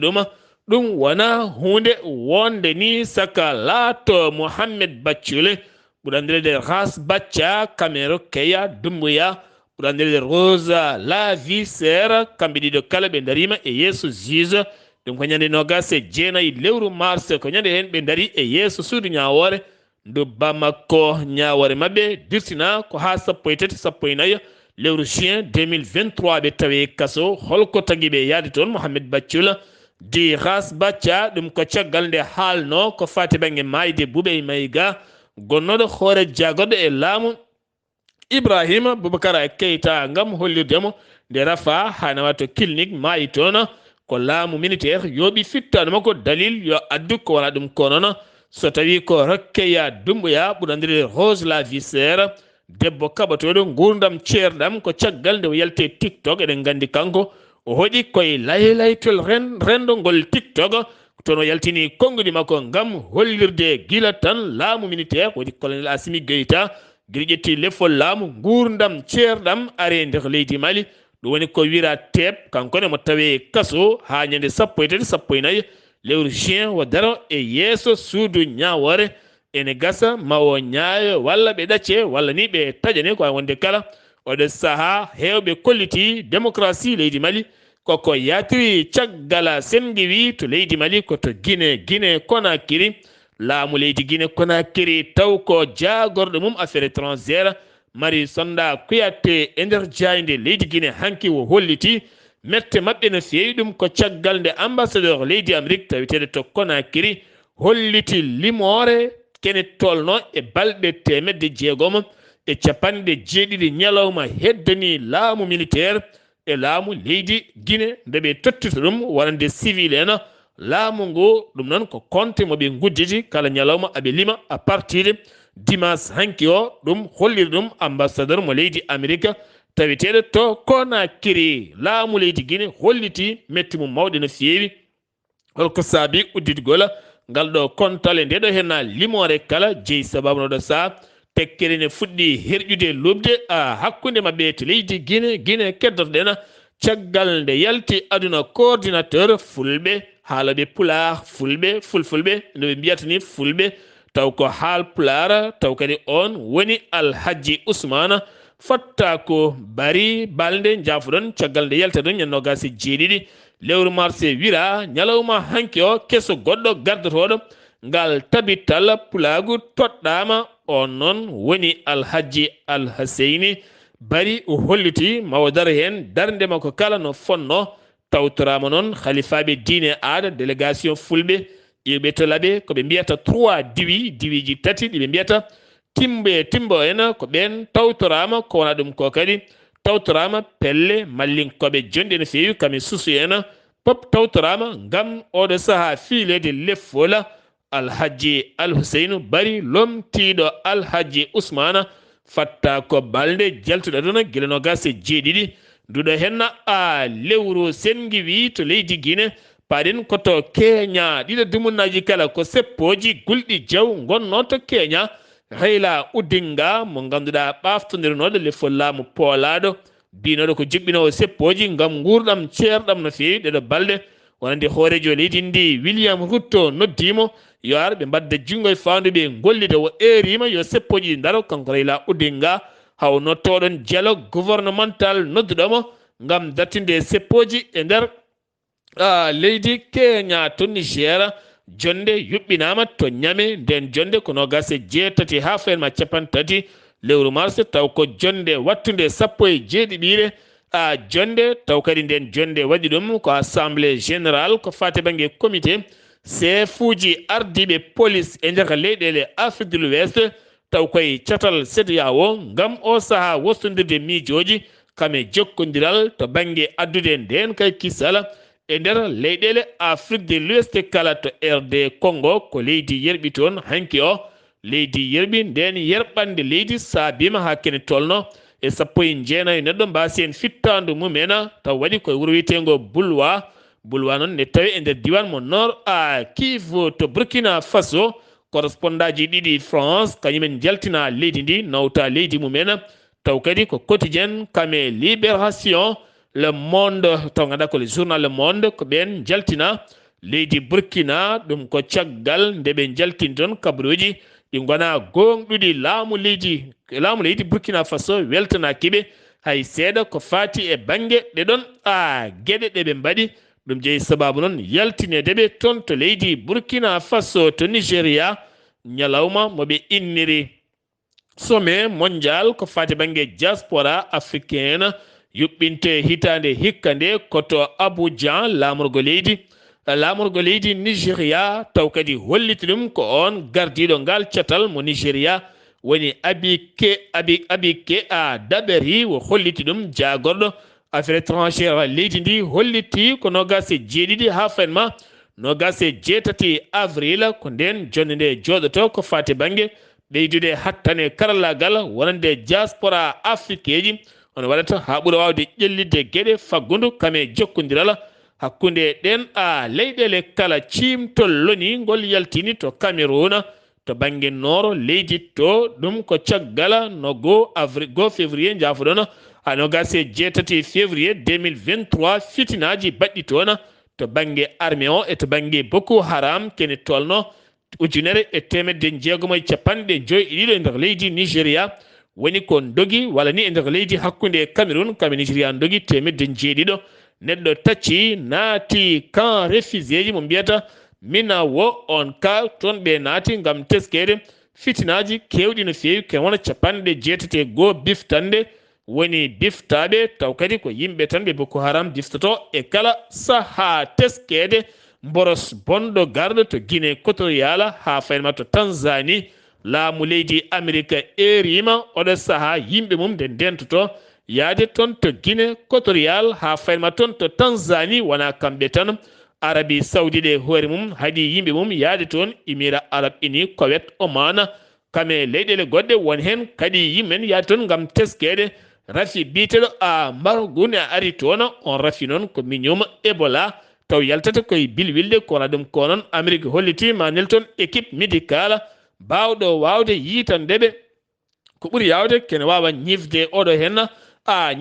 ɗum wona hunde wonde ni saka laato Mohamed Baccule ɓurandirede Ras Bacca Camero Keya Dumbuya ɓurandirede Rosa Lavi Ser kamɓe ɗiɗo kala ɓe darima e yeeso juge ɗum ko ñande nogas e jeenayi lewru mars ko ñande hen ɓe dari e yeeso suudu ñawore ndu Bamako ñawore mabɓe dirtina ko ha sappo e tati sappo e nayyo lewru juin 2023 ɓe tawi kaso holko tagui ɓe yaade toon Mohamed Baccula di Ras Bacca ɗum ko caggal nde haalno ko fati banggue mayde Boubey Mayiga gonnoɗo hoore jagorɗo e laamu Ibrahima Boubacara Keita gam hollirdemo nde rafa hanawa to clinique maayi toon ko laamu militaire yooɓi fittano makko dalil yo addu ko wona ɗum ko noon so tawi ko Rokkeya Dumbuya ɓurandirede Rose la Viscère debbo kaɓatoɗo gurdam ceerɗam ko caggal nde o yalte TikTok eɗen gandi kanko o hoɗi koye laylaytol rendogol TikTok tono yaltini konngudi makko gam hollirde gila tan laamu militaire woɗi colonel Assimi Goïta guiri ƴetti lefol laamu gurdam ceerɗam are nder leydi Mali ɗum woni ko wira teb kankone mo tawe kaso ha ñande sappo e tati sappo e nayyi lewru juin o daro e yeeso suudu ñawore ene gasa ma o ñaayo walla ɓe ɗacce walla ni ɓe taƴane ko wonde kala oɗo saaha hewɓe kolliti démocratie leydi Mali koko yatiri caggala sengiwi to leydi Mali koto Guinée Conakry laamu leydi Guinée Conakry taw ko jagorɗo mum affaire étrangère mari sonda Kouyaté e nder jayde leydi Guinée hanki o holliti mette mabɓe no feewi ɗum ko caggal nde ambassadeur leydi Amérique taweteɗo to Conakry holliti limore kene tolno e balɗe 650 ñalawma heddani laamu militaire e laamu leydi Guinée nde ɓe tottita ɗum wonande civil en laamu ngu ɗum noon ko compte moɓe gudditi kala ñalawma aɓe lima a partir dimanche hanki o ɗum holliri ɗum ambassadeur mo leydi Amérique taweteɗo to Conakry laamu leydi Guinée holliti metti mum mawɗe no feewi holko saabi udditgol ngal ɗo kontale nde ɗo henna limore kala jeeyi sababunoɗo saa tekkere ne fuɗɗi herƴude lobde hakkude mabɓe to leydi Guinée keddotoɗen caggal nde yalti aduna coordinateur fulɓe haalaɓe pulaar fulfulɓe noɓe mbiyata ni fulɓe taw ko haal pulaar taw kadi on woni Alhaji Ousmane fatta ko bari balde jafuɗon caggal nde yalta ɗon ñannogasi jeeɗiɗi lewru mars wira ñalawma hanki o keso goɗɗo gardotoɗo ngal tabital pulaagu toɗɗama on noon woni Alhaji Alhaseyni bari o holliti mawo daro hen darde makko kala no fonno tawtorama noon khalifaɓe diine aada délégation fulɓe iɓe to laaɓe koɓe mbiyata 3 diwiji tati ɗiɓe mbiyata timbo en ko ɓen tawtorama ko wona ɗum ko kadi tawtorama pelle mallinkoɓe jonɗi no fewi kami susu en pop tawtorama gam oɗo saaha fiilede leffola Alhaji Alhuseynu bari lomtiɗo Alhaji Ousmane fatta ko balde jaltuɗo ɗon guilanogas jeeɗiɗi nduɗo henna lewru sengi wi to leydi Guinée paɗen koto Kenya ɗiɗo dumunnaji kala ko seppoji gulɗi jaw gonno to Kenya Raila Odinga mo ganduɗa ɓaftodironoɗo lefol laamu poolaɗo binoɗo ko juɓɓinowo seppoji gam gurdam ceerɗam no fewi ɗeɗo balɗe wonande hoorejo leydi ndi William Ruto noddimo yo ar ɓe mbadda jungo e fanduɓe gollide o erima yo seppoji ɗi daro kanko Raila Odinga haw nottoɗon dialogue gouvernemental nodduɗomo gam dattinde seppoji e nder leydi Kenya to Niger jonde yuɓɓinama to ñame nden jonde ko nogas e jeetati ha fenma capantati lewru mars taw ko jonde wattude sappo e jeeɗiɗire jonde taw kadi nden jonde waɗi ɗum ko assemblée générale ko fate banggue comité chef uji ardiɓe police e nder leyɗele Afrique de l'Ouest taw koye catal CEDEAO ngam o saha wostondirde miijoji kame jokkodiral to banggue addude nden kay kisala e nder leyɗele Afrique de l'Ouest kala to RD Congo ko leydi yerɓi toon hanki o leydi yerɓi nden yerɓande leydi saabima ha kene tolno e 19 neɗɗo mbasi en fittandu mumena taw waɗi koye wuro wiyetego bulwa noon ne tawi e nder diwan mo nord a Kivu to Burkina Faso correspondant ji ɗiɗi France kañumen jaltina leydi ndi nawta leydi mumena taw kadi ko quotidien kame Libération Le Monde taw ganduɗa ko le journal Le Monde ko ɓen jaltina leydi Burkina ɗum ko caggal nde ɓe jaltini toon kabaruji ɗi gona gonɗuɗi laamu leydi Burkina Faso weltanakiɓe hay seeɗa ko fati e banggue ɗeɗon gueɗe ɗeɓe mbaɗi ɗum jeeyi sababu noon yaltinedeɓe toon to leydi Burkina Faso to Nigéria ñalawma moɓe inniri sommet mondial ko fati banggue diaspora africaine yuɓɓinte hitande hikka nde koto Abidjan lamorgo leydi Nigéria taw kadi holliti ɗum ko on gardiɗo ngal catal mo Nigéria woni Abike a Daberi wo holliti ɗum jagorɗo affaire étrangère leydi ndi holliti ko nogas e jeeɗiɗi ha fanma nogas e jeetati avril ko nden jonde nde joɗoto ko fati banggue ɓeydude hattane karallagal wonande diaspora afrique ji on waɗata ha ɓuura wawde ƴellidde gueɗe faggudu kame jokkodiral hakkude ɗen leyɗele kala cimtol loni ngol yaltini to Cameroun to banggue nord leydi to ɗum ko caggal no 2 février jafoɗon ha nogas e jeetati février 2023 fitinaji baɗɗi toon to banggue armée o e to banggue Boko Haram kene tolno 1950 e nder leydi Nigéria woni ko dogi walla ni e nder leydi hakkude Cameroun kame Nigéria dogi 700 neɗɗo tacci naati camp réfugié ji mo mbiyata mina wo on ka toon ɓe naati ngam teskede fitinaji kewɗi no fewi ke wona 81 biftande woni biftaɓe taw kadi ko yimɓe tan ɓe Boko Haram biftoto e kala saha teskede mboros bonɗo garɗo to Guinée équatoriale ha faynma to Tanzanie laamu leydi Amérique erima oɗo saha yimɓe mum nde ndentoto yaade toon to Guinée équatoriale ha faynma toon to Tanzanie wona kamɓe tan Arabie Saoudite hoore mum haadi yimɓe mum yaade toon Émirats Arabes Unis Koweït Oman kame leyɗele goɗɗe won hen kadi yimɓen yaade toon gam teskede rafi biteɗo Margoune ari toon on rafi noon ko miñum Ebola taw yaltata koye bilwilde kono ɗum ko noon Amérique holliti ma nelton équipe médicale bawɗo wawde yitandeɓe ko ɓuuri yawde kene wawa ñifde oɗo hen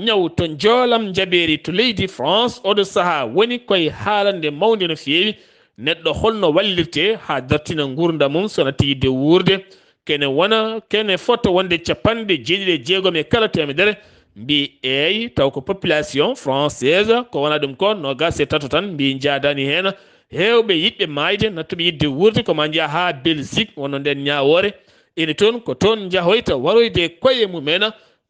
ñaw to joolam jaɓeri to leydi France oɗo saaha woni koye haalande mawde no fewi neɗɗo holno wallirte ha dartina gurdam mum sona tiyidde wurde kene foto wonde 96 e kala temedere mbi eyi taw ko population française ko wona ɗum ko nogas e tato tan mbi jadani hen hewɓe yiɗɓe mayde nattuɓe yidde wurde koma jiiya ha Belgique wonno nden ñawore ene toon ko toon jahoyta waroyde koye mumen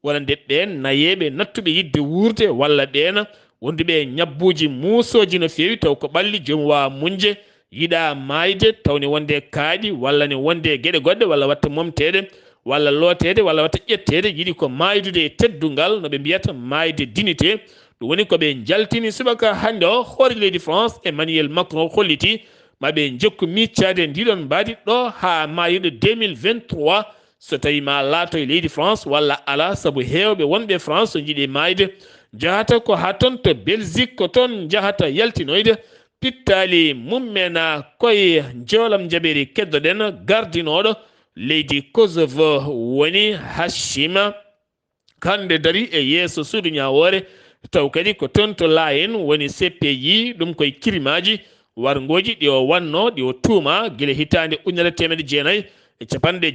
walla nde ɓen nayeɓe nattuɓe yidde wurde walla ɓen wonduɓe ñabbuji muusoji no fewi taw ko ɓalli jomum wawa munje yiɗa mayde tawne wonde kaaɗi walla ne wonde gueɗe goɗɗe walla watta momtede walla lootede walla watta ƴettede yiɗi ko maydude e teddungal noɓe mbiyata mayde dignité ɗum woni koɓe jaltini subaka hande o hoore leydi France Emmanuel Macron holliti maɓe jokku miccade ndiɗon mbadi ɗo ha mayirɗo 2023 so tawi ma laato e leydi France walla ala saabu hewɓe wonɓe France so jiiɗi mayde jahata ko ha toon to Belgique ko toon jahata yaltinoyde pittali mummena koye joolam jaɓeri keddoɗen gardinoɗo leydi Kosovo woni Hashima kande dari e yeeso suudu ñawore taw kadi ko toon to laayen woni CPI ɗum koye kirimaji wargoji ɗi o wanno ɗi o tuuma guila hitande 1997 hitande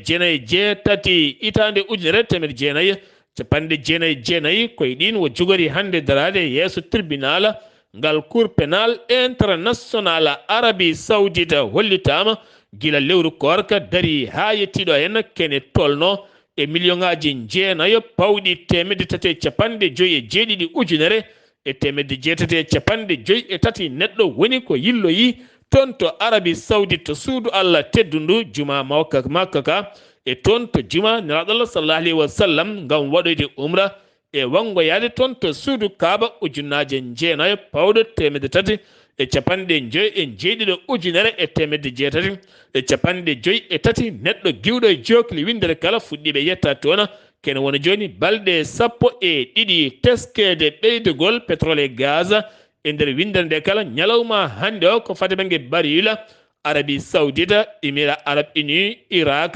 1999 koye ɗin wo jogori hande darade yeeso tribunal ngal cour pénal international Arabie Saoudite hollitama gila lewru korka dari ha yettiɗo hen kene tolno e million ngaji jeenayo pawɗi 357 ujunere e 353 neɗɗo woni ko yilloyi toon to Arabie Saoudite to suudu Allah teddundu juma makka ka e toon to juma nelaɗo Allah sallallahu alaihi wasallam ngam waɗoyde umra e wangoyade toon to suudu kaaba ujunnaje jeenayo pawɗo temedde tati e capanɗe joyi e jeeɗiɗo ujunere e temedde jeetati e capanɗe joyi e tati neɗɗo giwɗo e jokli windere kala fuɗɗiɓe yetta toona kene wona joni balɗe sappo e ɗiɗi teskede ɓeydugol pétrole e gaz e nder windere nde kala ñalawma hande o ko fate banggue barila Arabie Saoudite Émirats Arabes Unis Irak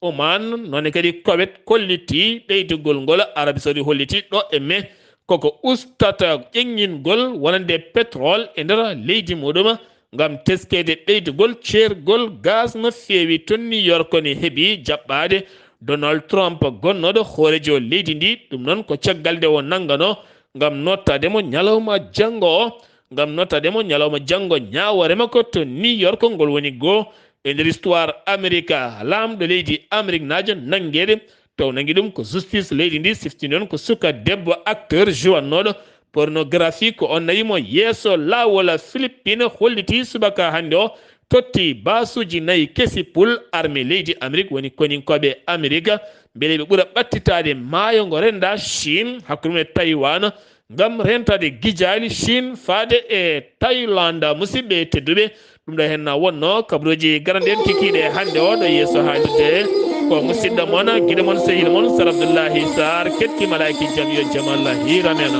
Oman nonne kadi Koweït kolliti ɓeydugol ngol Arabie Saoudite holliti ɗo e mai koko ustata ƴeŋŋingol wonande pétrole e nder leydi muɗum ngam teskede ɓeydugol ceergol gaz no feewi to New York ni heeɓi jaɓɓade Donald Trump gonnoɗo hoorejo leydi ndi ɗum noon ko caggal nde o nanggano ngam nottademo ñalawma janngo o ngam nottademo ñalawma janngo ñaworema ko to New York ngol woni goo e nder histoire Amérique lamɗo leydi Amérique najo nanguede taw nangi ɗum ko justice leydi ndi siftini on ko suka debbo acteur jowannoɗo pornographie ko on nayimo yeeso lawol Philippine holliti subaka hande o totti basuji nayyi kesi pul armée leydi Amérique woni koninkoɓe Amérique beele ɓe ɓuura ɓattitade maayo ngo renda Chine hakkude e Taïwan ngam rentade guijali Chine faade e Thaïlande musidɓe tedduɓe ɗum ɗo hen wonno kabaruji garanɗen kikiɗe hande o ɗo yeeso haalirde ko musidɗo moon guiɗo moon sehil moon Sar Abdullaahi Saar kettima laki jaam yo jaam Allah hiiramena